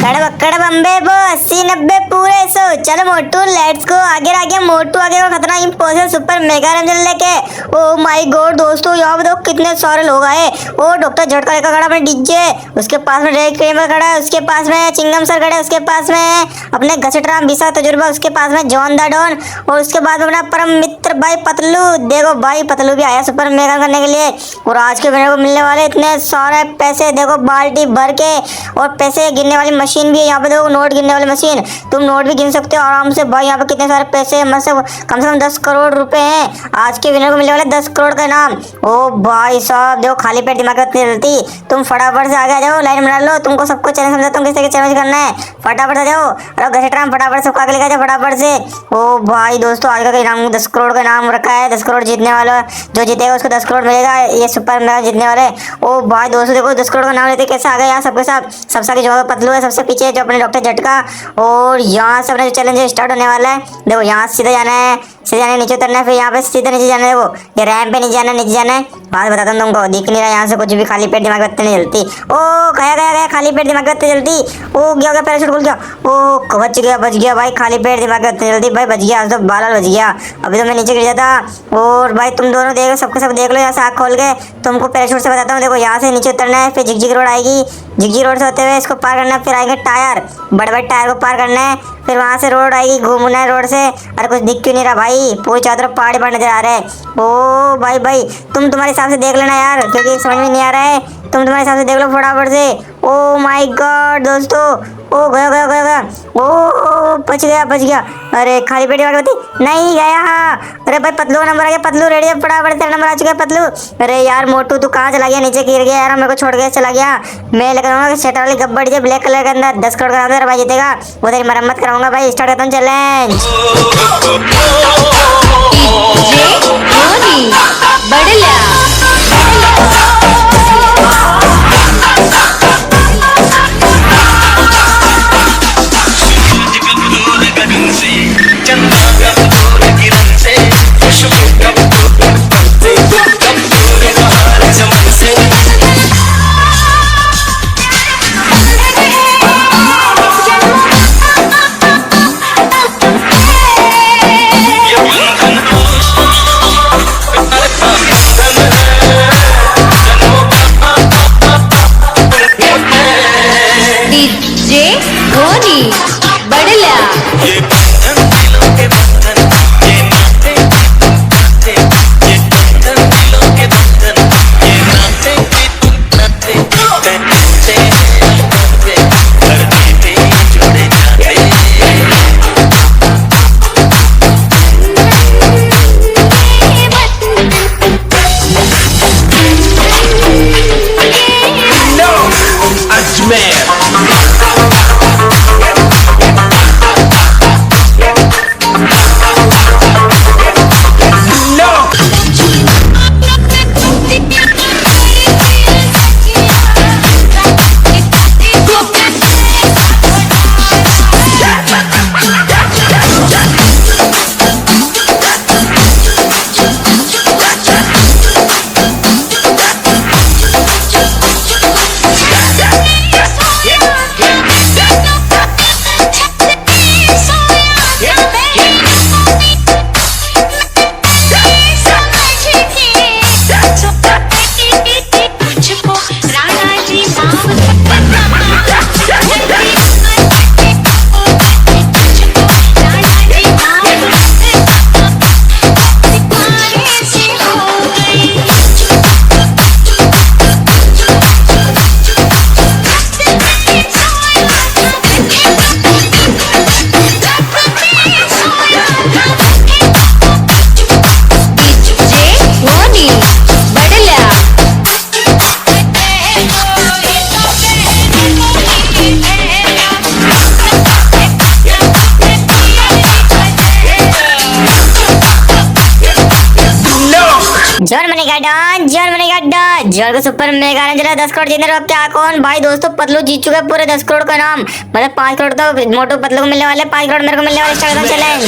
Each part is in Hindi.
कड़बक्कड़ बम्बे बो 80-90 पूरे 100। चलो मोटू लेट्स गो। आगे आगे मोटू आगे को खतरनाक इम्पोसिबल सुपर मेगा रेंजर लेके। ओ माय गॉड दोस्तों यहाँ पे देखो कितने सारे लोग आए। ओ डॉक्टर झटका लेकर खड़ा अपने डीजे, उसके पास में रेड क्रेमर खड़ा है, उसके पास में चिंगम सर खड़ा है, उसके पास में अपने घसटराम बिसा तजुर्बा, उसके पास में जॉन द डॉन और उसके बाद में अपना परम मित्र भाई पतलू। देखो भाई पतलू भी आया सुपर मेगा करने के लिए। और आज के विनर को मिलने वाले इतने सारे पैसे, देखो बाल्टी भर के। और पैसे गिनने वाली मशीन भी है यहाँ पे, देखो नोट गिनने वाली मशीन, तुम नोट भी गिन सकते हो आराम से भाई। यहाँ पे कितने सारे पैसे, मतलब कम से कम 10 करोड़ रुपए हैं आज के विनर को मिलने वाले, 10 करोड़ का नाम। ओ भाई साहब देखो खाली पेट दिमाग इतनी जल्दी, तुम फटाफट से आगे आ जाओ, लाइन बना लो। तुमको सबको चैलेंज समझाता हूँ किस तरह चैलेंज करना है। फटाफट आ जाओ और घसटराम फटाफट सबको आगे लेकर जाओ फटाफट से। ओ भाई दोस्तों आज का इनाम 10 करोड़ का नाम रखा है। 10 करोड़ जीतने वाला जो जीतेगा उसको 10 करोड़ मिलेगा, ये सुपर मेगा जीतने वाले। ओ भाई दोस्तों देखो 10 करोड़ का नाम लेते कैसे आ गए यहाँ सबके साथ। सबसे आगे जो पतलू है, सबसे पीछे जो अपने डॉक्टर झटका। और यहाँ से अपना जो चैलेंज स्टार्ट होने वाला है। देखो यहाँ सीधे जाना है, सीधे जाने नीचे उतरना है, फिर यहाँ पे सीधे नीचे जाना है। देखो ये रैंप पे नीचे जाना है, नीचे जाना है। बात बताता हूँ तुमको, दिख नहीं रहा यहाँ से कुछ भी, खाली पेट दिमाग बत्ती नहीं जलती। ओ गया गया गया खाली पेट दिमाग बत्ती जल्दी। ओ गया गया पैराशूट खुल गया। ओ बच गया भाई, खाली पेट दिमाग बत्ती जल्दी भाई, बच गया। आज तो बाल बच गया, अभी तो मैं नीचे गिर जाता। और भाई तुम दोनों देखो, सबके सब देख लो यहाँ से आँख खोल के। तुमको पैराशूट से बताता हूँ, देखो यहाँ से नीचे उतरना है, फिर झिकझिक रोड आएगी, झिकझिक रोड से होते हुए इसको पार करना है, फिर आएंगे टायर, बड़े बड़े टायर को पार करना है, फिर वहाँ से रोड आएगी, घूमना है रोड से। अरे कुछ दिख क्यों नहीं रहा भाई, पूरी चारों तरफ पहाड़ नजर आ रहे हैं। ओ भाई तुम्हारे हिसाब से देख लेना यार, क्योंकि समझ में नहीं आ रहा है, तुम्हारे हिसाब से देख लो फटाफट से। ओ माय गॉड दोस्तों, ओ गया। ओ बच गया। अरे खाली पेट वाली होती नहीं गया। अरे भाई पतलू का नंबर आ गया, पतलू रेडी है फटाफट, तेरा नंबर आ चुका है पतलू। अरे यार मोटू तू कहाँ चला गया, नीचे गिर गया यार, मेरे को छोड़ के चला गया। मैं लेकर आऊंगा शटर वाली गब्बर जो ब्लैक कलर के अंदर 10 करोड़ का नाम भाई जीतेगा, वो तेरी मरम्मत कराऊंगा भाई। स्टार्ट करता हूँ चैलेंज। जॉन को सुपर मेगा रेंजर 10 करोड़ जीतने रहा क्या कौन भाई दोस्तों पतलू जीत चुका है पूरे 10 करोड़ का नाम, मतलब 5 करोड़ तो मोटू पतलू को मिलने वाले, 5 करोड़ मेरे को मिलने वाले। Start challenge.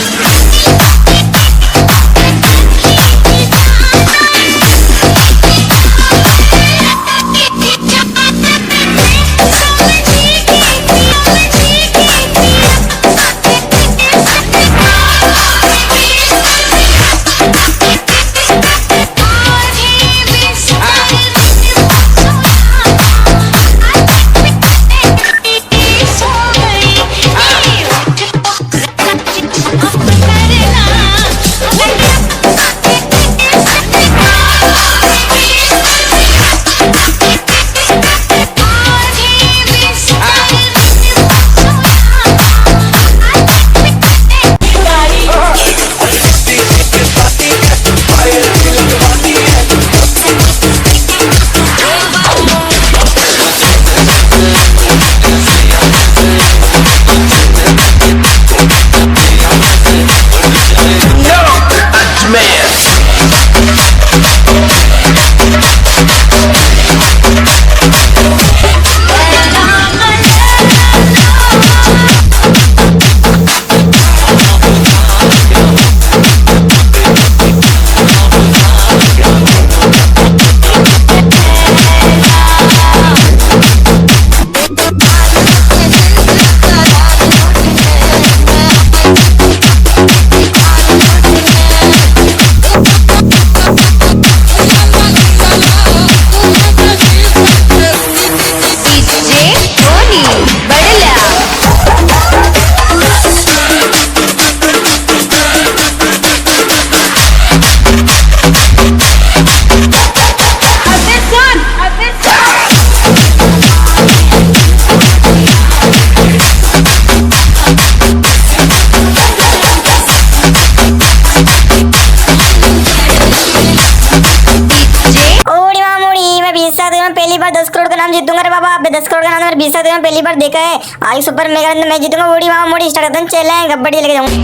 पहली बार 10 करोड़ का नाम जीतूंगा रे बाबा। अब 10 करोड़ का नाम मेरे 20 में पहली बार देखा है। आई सुपर मेगा में मैं जीतूंगा। ओडी मामा मोड़ी स्टार्ट करते हैं। चले गब्बड़ी लेके जाऊंगा।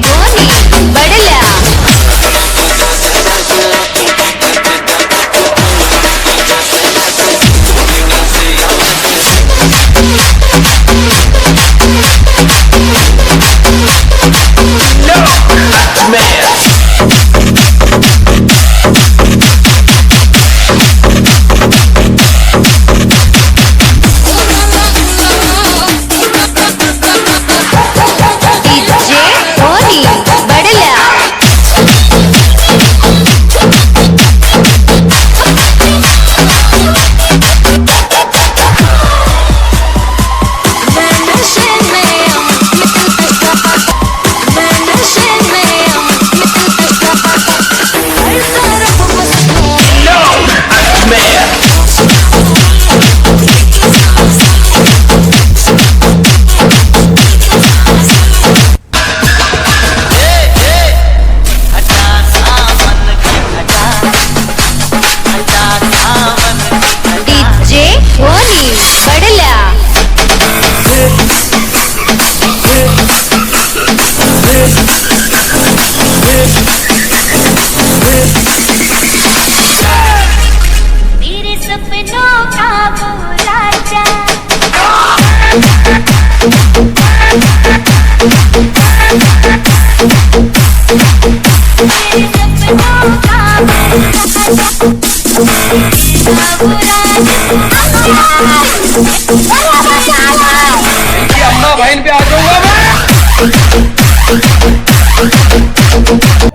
अम्मा बहन पे आ जाऊंगा मैं।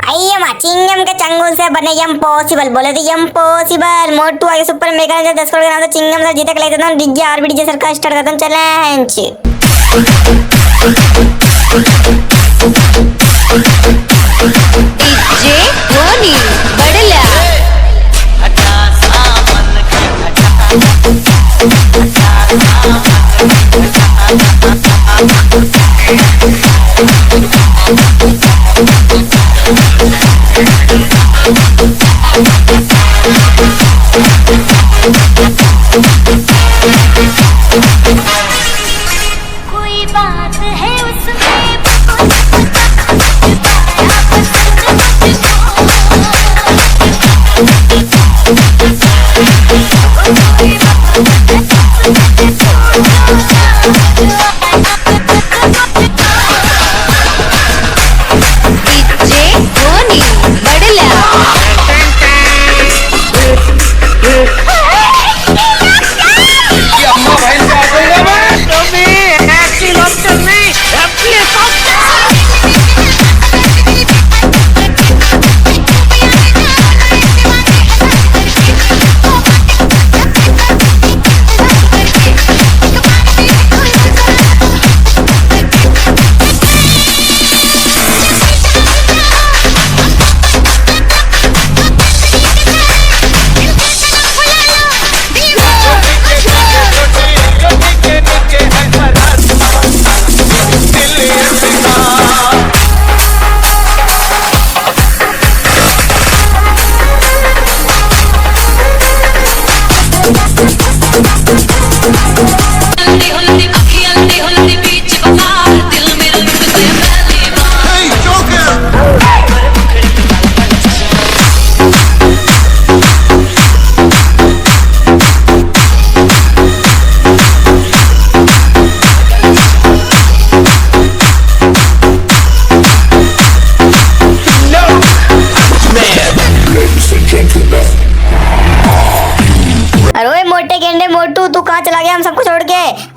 आइए चिंगम के चंगुल से बने इम्पॉसिबल बोले तो इम्पॉसिबल। मोटू आगे सुपर मेगा 10 करोड़ का नाम तो चिंगम से जीते लेते हैं। डीजे आरबीडी जैसा सरकार स्टार्ट करते हैं। चैलेंज डीजे धोनी बड़ला कोई बात है उसमें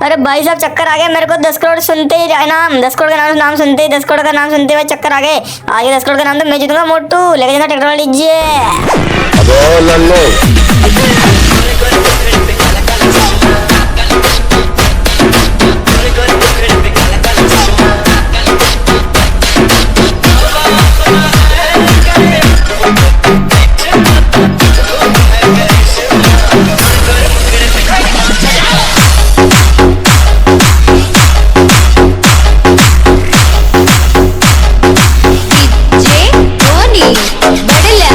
अरे भाई साहब चक्कर आ गया मेरे को। 10 करोड़ सुनते ही नाम, 10 करोड़ का नाम सुनते ही 10 करोड़ का नाम सुनते हुए चक्कर आ गए। आगे 10 करोड़ का नाम तो मैं जीतूंगा मोटू। लेके जाना ट्रैक्टर वाला लीजिए। अबे लल्लो जे धोनी बडल्या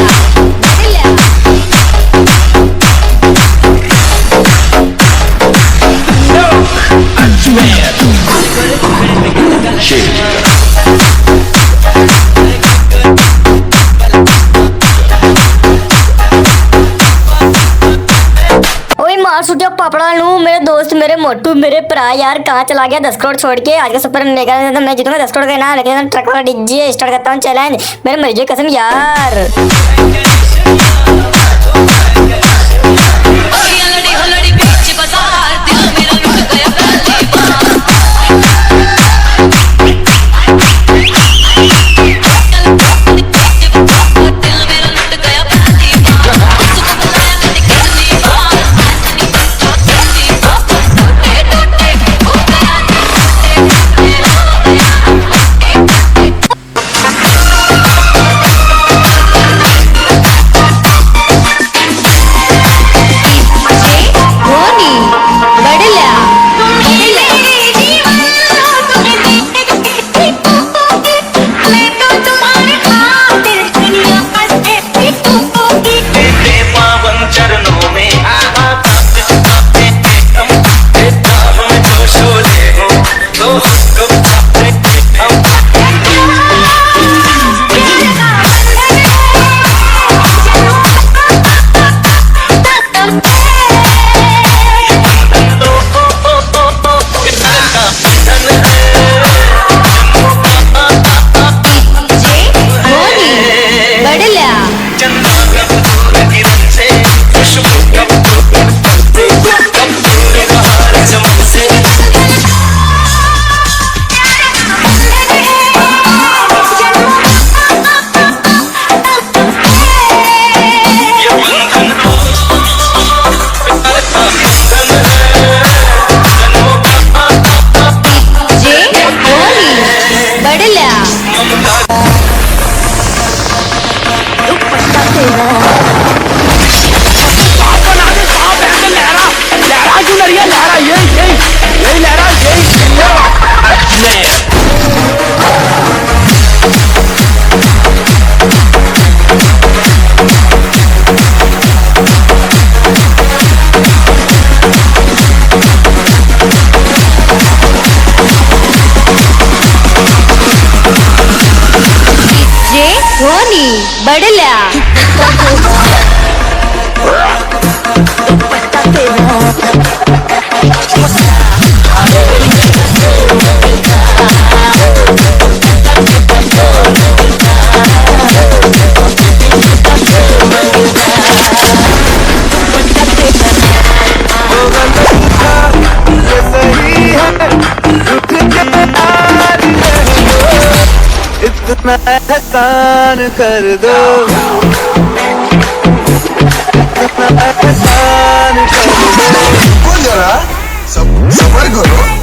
ओए मार सुटिया पापड़ा लू मेरे दोस्त, मेरे मोटू, मेरे भरा यार कहाँ चला गया 10 करोड़ छोड़ के। आज का सुपर मेगा तो मैं जीतूंगा 10 करोड़ का इनाम। लेकिन ट्रक वाला डीजे स्टार्ट करता हूँ चैलेंज। मेरे मर्जी की कसम यार। धोनी बडल्या पावन चरणों में जो शोले हो तो जे धोनी बडल्या जे धोनी बडल्या जे धोनी बडल्या इतना एहसान कर दो, इतना एहसान कर दो। जरा सबर करो।